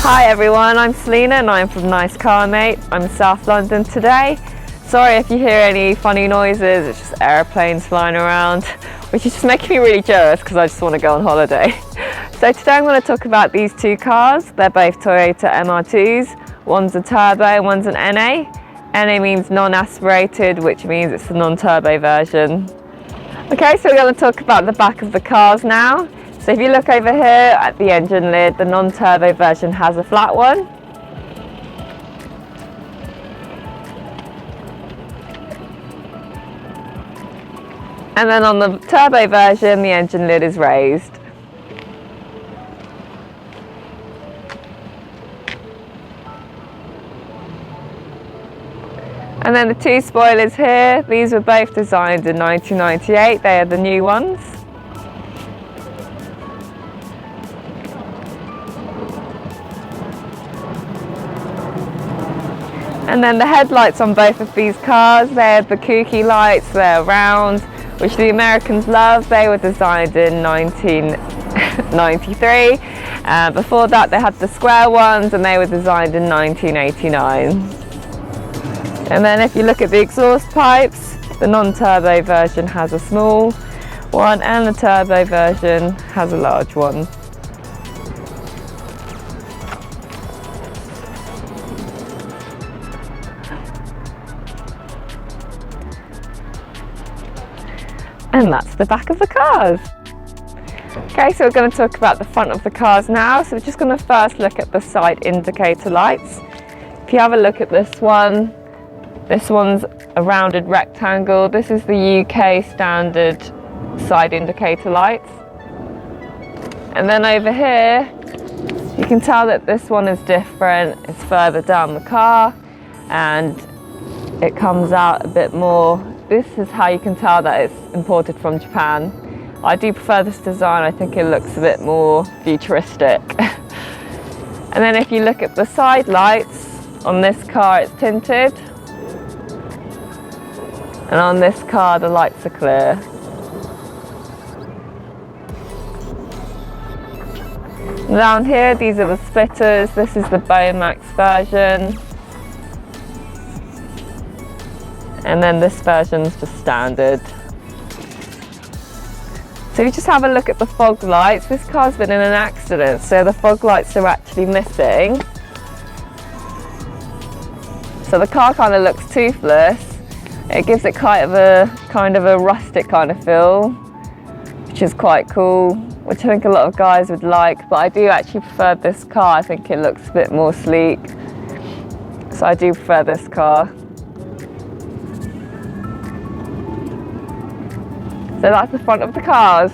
Hi everyone, I'm Selina and I'm from Nice Car Mate. I'm in South London today. Sorry if you hear any funny noises, it's just airplanes flying around, which is just making me really jealous because I just want to go on holiday. So today I'm going to talk about these two cars. They're both Toyota MR2s. One's a turbo and one's an NA. NA means non-aspirated, which means it's the non-turbo version. Okay, so we're going to talk about the back of the cars now. So if you look over here at the engine lid, the non-turbo version has a flat one. And then on the turbo version, the engine lid is raised. And then the two spoilers here, these were both designed in 1998, they are the new ones. And then the headlights on both of these cars, they're the kooky lights, they're round, which the Americans love. They were designed in 1993. Before that they had the square ones and they were designed in 1989. And then if you look at the exhaust pipes, the non-turbo version has a small one and the turbo version has a large one. And that's the back of the cars. Okay, so we're going to talk about the front of the cars now. So we're just going to first look at the side indicator lights. If you have a look at this one's a rounded rectangle. This is the UK standard side indicator lights. And then over here, you can tell that this one is different. It's further down the car and it comes out a bit more. This is how you can tell that it's imported from Japan. I do prefer this design, I think it looks a bit more futuristic. And then if you look at the side lights, on this car it's tinted. And on this car the lights are clear. Down here, these are the splitters. This is the Bomax version. And then this version's just standard. So if you just have a look at the fog lights, this car's been in an accident, so the fog lights are actually missing. So the car kind of looks toothless. It gives it kind of a rustic kind of feel, which is quite cool, which I think a lot of guys would like, but I do actually prefer this car. I think it looks a bit more sleek. So I do prefer this car. So that's the front of the cars.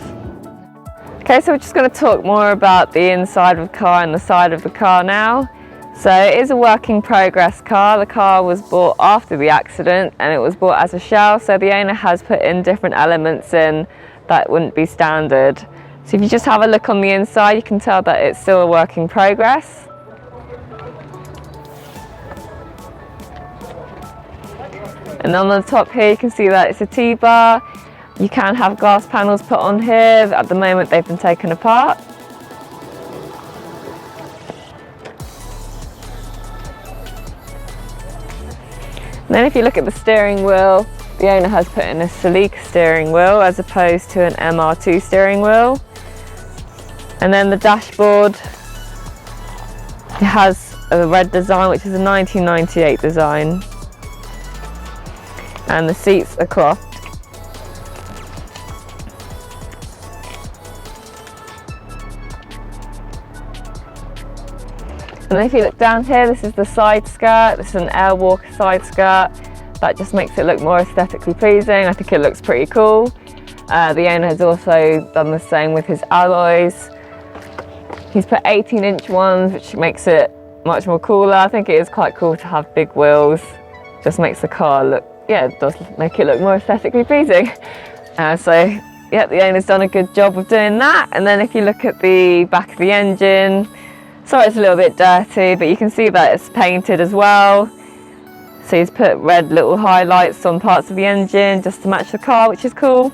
Okay, so we're just going to talk more about the inside of the car and the side of the car now. So it is a work in progress car. The car was bought after the accident and it was bought as a shell, so the owner has put in different elements in that wouldn't be standard. So if you just have a look on the inside, you can tell that it's still a work in progress. And on the top here you can see that it's a T-bar. You can have glass panels put on here. At the moment they've been taken apart. And then if you look at the steering wheel, the owner has put in a Selina steering wheel as opposed to an MR2 steering wheel. And then the dashboard, it has a red design, which is a 1998 design. And the seats are cloth. And if you look down here, this is the side skirt. This is an Airwalker side skirt. That just makes it look more aesthetically pleasing. I think it looks pretty cool. The owner has also done the same with his alloys. He's put 18-inch ones, which makes it much more cooler. I think it is quite cool to have big wheels. Just makes the car look, yeah, it does make it look more aesthetically pleasing. So yeah, the owner's done a good job of doing that. And then if you look at the back of the engine, sorry it's a little bit dirty, but you can see that it's painted as well. So he's put red little highlights on parts of the engine just to match the car, which is cool.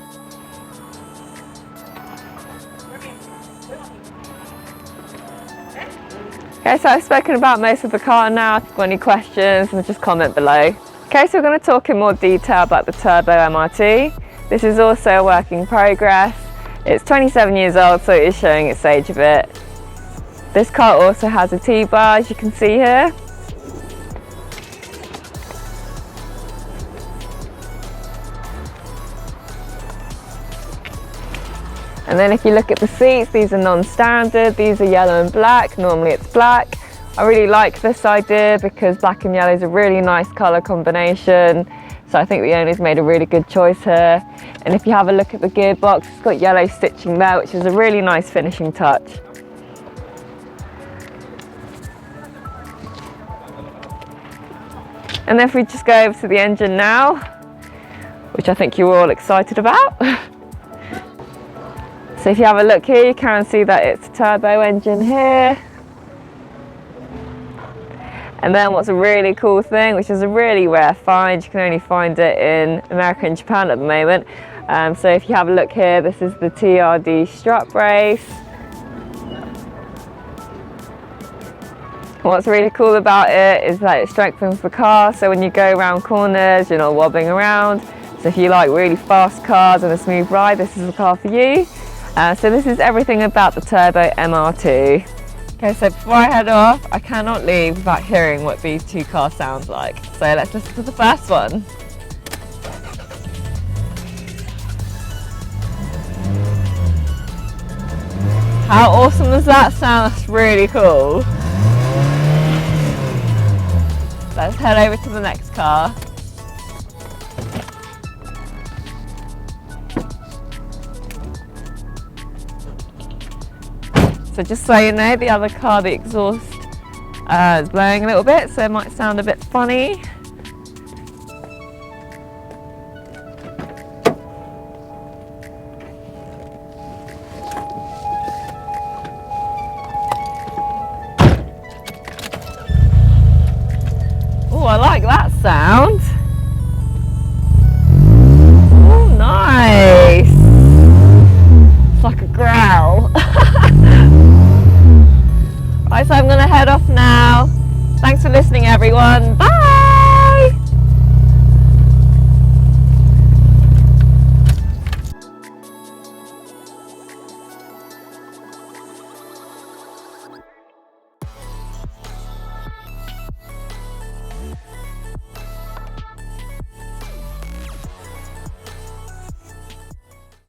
Okay, so I've spoken about most of the car now. If you've got any questions, then just comment below. Okay, so we're going to talk in more detail about the Turbo MR2. This is also a work in progress. It's 27 years old, so it is showing its age a bit. This car also has a T-bar, as you can see here. And then if you look at the seats, these are non-standard, these are yellow and black, normally it's black. I really like this idea because black and yellow is a really nice colour combination, so I think the owner's made a really good choice here. And if you have a look at the gearbox, it's got yellow stitching there, which is a really nice finishing touch. And then if we just go over to the engine now, which I think you're all excited about. So if you have a look here, you can see that it's a turbo engine here. And then what's a really cool thing, which is a really rare find, you can only find it in America and Japan at the moment. So if you have a look here, this is the TRD strut brace. What's really cool about it is that it strengthens the car, so when you go around corners, you're not wobbling around. So if you like really fast cars and a smooth ride, this is the car for you. So this is everything about the Turbo MR2. Okay, so before I head off, I cannot leave without hearing what these two cars sound like. So let's listen to the first one. How awesome does that sound? That's really cool. Let's head over to the next car. So just so you know, the other car, the exhaust is blowing a little bit, so it might sound a bit funny. Oh, I like that sound.